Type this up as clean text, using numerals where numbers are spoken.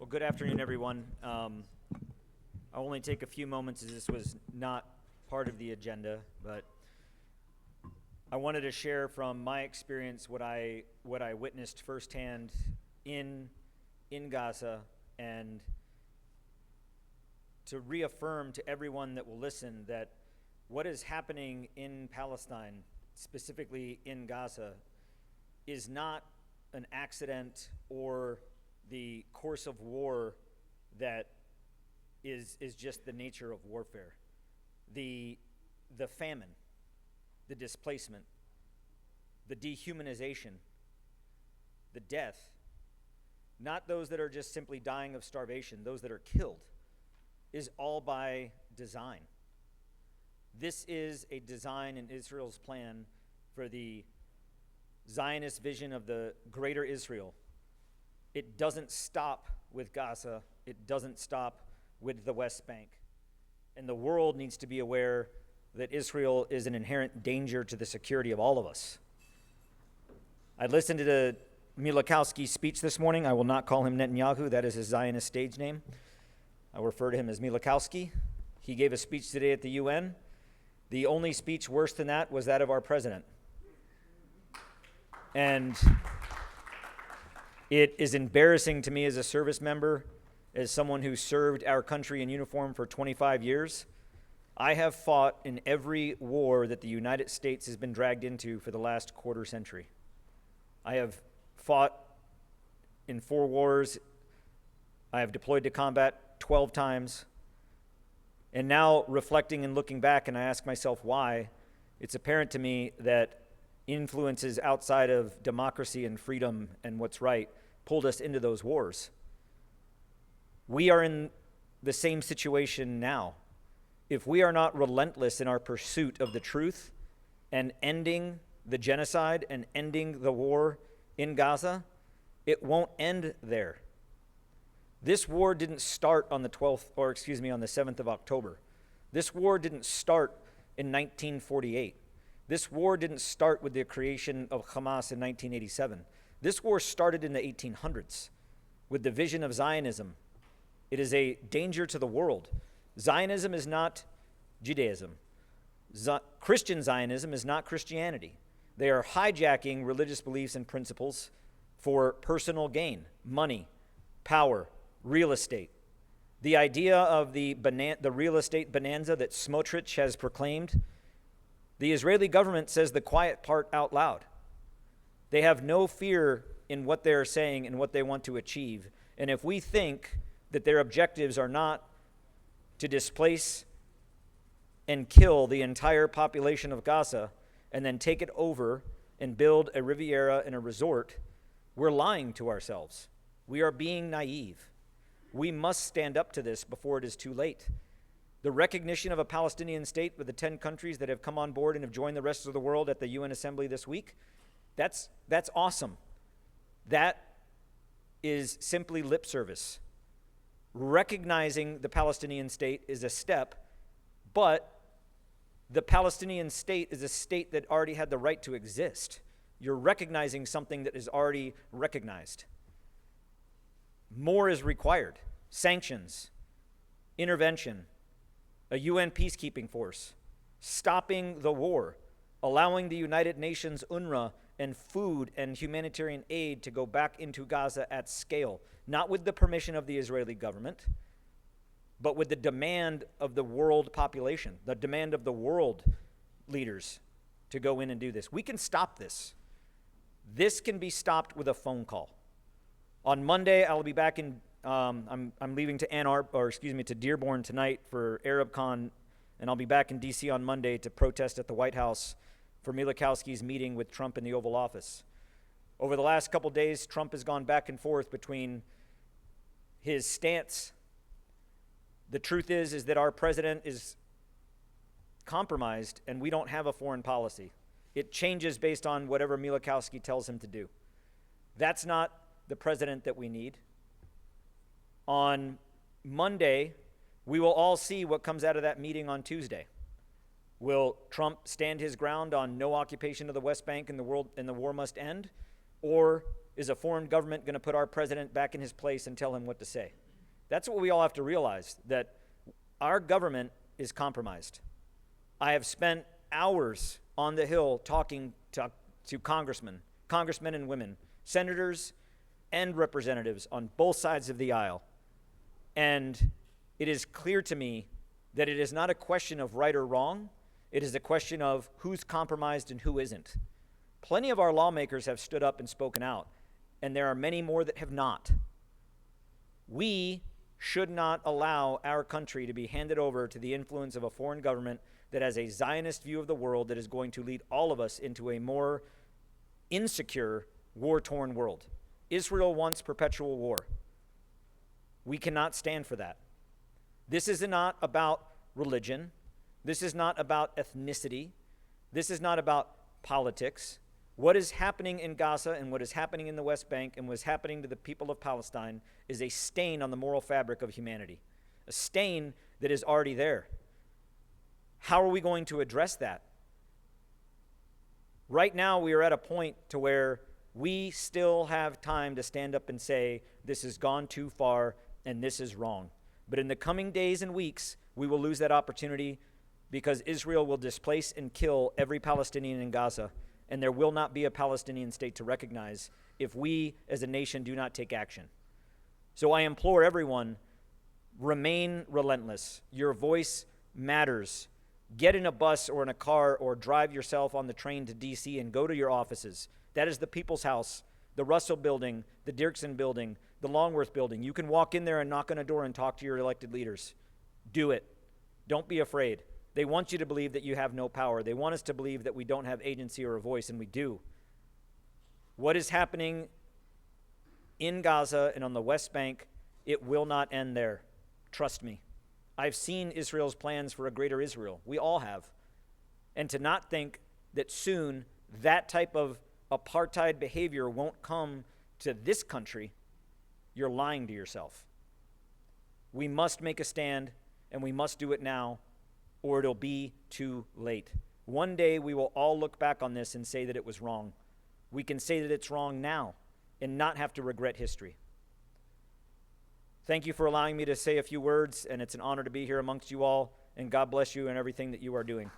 Well, good afternoon, everyone. I'll only take a few moments as this was not part of the agenda, but I wanted to share from my experience what I witnessed firsthand in Gaza, and to reaffirm to everyone that will listen that what is happening in Palestine, specifically in Gaza, is not an accident or the course of war that is just the nature of warfare. The famine, the displacement, the dehumanization, the death, not those that are just simply dying of starvation, those that are killed, is all by design. This is a design in Israel's plan for the Zionist vision of the greater Israel. It doesn't stop with Gaza. It doesn't stop with the West Bank. And the world needs to be aware that Israel is an inherent danger to the security of all of us. I listened to the Milikowski's speech this morning. I will not call him Netanyahu. That is his Zionist stage name. I refer to him as Milikowski. He gave a speech today at the UN. The only speech worse than that was that of our president. And it is embarrassing to me as a service member, as someone who served our country in uniform for 25 years. I have fought in every war that the United States has been dragged into for the last quarter century. I have fought in 4 wars. I have deployed to combat 12 times. And now, reflecting and looking back, and I ask myself why, it's apparent to me that influences outside of democracy and freedom and what's right pulled us into those wars. We are in the same situation now. If we are not relentless in our pursuit of the truth and ending the genocide and ending the war in Gaza, it won't end there. This war didn't start on the 7th of October. This war didn't start in 1948. This war didn't start with the creation of Hamas in 1987. This war started in the 1800s with the vision of Zionism. It is a danger to the world. Zionism is not Judaism. Christian Zionism is not Christianity. They are hijacking religious beliefs and principles for personal gain, money, power, real estate. The idea of the real estate bonanza that Smotrich has proclaimed, the Israeli government says the quiet part out loud. They have no fear in what they're saying and what they want to achieve. And if we think that their objectives are not to displace and kill the entire population of Gaza and then take it over and build a Riviera and a resort, we're lying to ourselves. We are being naive. We must stand up to this before it is too late. The recognition of a Palestinian state with the 10 countries that have come on board and have joined the rest of the world at the UN Assembly this week, that's awesome. That is simply lip service. Recognizing the Palestinian state is a step, but the Palestinian state is a state that already had the right to exist. You're recognizing something that is already recognized. More is required. Sanctions, intervention, a UN peacekeeping force, stopping the war, allowing the United Nations UNRWA and food and humanitarian aid to go back into Gaza at scale, not with the permission of the Israeli government, but with the demand of the world population, the demand of the world leaders to go in and do this. We can stop this. This can be stopped with a phone call. On Monday, I'll be back in, I'm leaving to Dearborn tonight for ArabCon, and I'll be back in D.C. on Monday to protest at the White House for Milikowski's meeting with Trump in the Oval Office. Over the last couple days, Trump has gone back and forth between his stance. The truth is that our president is compromised, and we don't have a foreign policy. It changes based on whatever Milikowski tells him to do. That's not the president that we need. On Monday, we will all see what comes out of that meeting on Tuesday. Will Trump stand his ground on no occupation of the West Bank and the war must end? Or is a foreign government going to put our president back in his place and tell him what to say? That's what we all have to realize, that our government is compromised. I have spent hours on the Hill talking to congressmen and women, senators and representatives on both sides of the aisle. And it is clear to me that it is not a question of right or wrong. It is a question of who's compromised and who isn't. Plenty of our lawmakers have stood up and spoken out, and there are many more that have not. We should not allow our country to be handed over to the influence of a foreign government that has a Zionist view of the world that is going to lead all of us into a more insecure, war-torn world. Israel wants perpetual war. We cannot stand for that. This is not about religion. This is not about ethnicity. This is not about politics. What is happening in Gaza and what is happening in the West Bank and what is happening to the people of Palestine is a stain on the moral fabric of humanity, a stain that is already there. How are we going to address that? Right now, we are at a point to where we still have time to stand up and say, this has gone too far and this is wrong. But in the coming days and weeks, we will lose that opportunity because Israel will displace and kill every Palestinian in Gaza, and there will not be a Palestinian state to recognize if we as a nation do not take action. So I implore everyone, remain relentless. Your voice matters. Get in a bus or in a car or drive yourself on the train to D.C. and go to your offices. That is the People's House, the Russell Building, the Dirksen Building, the Longworth Building. You can walk in there and knock on a door and talk to your elected leaders. Do it. Don't be afraid. They want you to believe that you have no power. They want us to believe that we don't have agency or a voice, and we do. What is happening in Gaza and on the West Bank, it will not end there. Trust me. I've seen Israel's plans for a greater Israel. We all have. And to not think that soon that type of apartheid behavior won't come to this country, you're lying to yourself. We must make a stand, and we must do it now, or it'll be too late. One day we will all look back on this and say that it was wrong. We can say that it's wrong now and not have to regret history. Thank you for allowing me to say a few words, and it's an honor to be here amongst you all, and God bless you in everything that you are doing.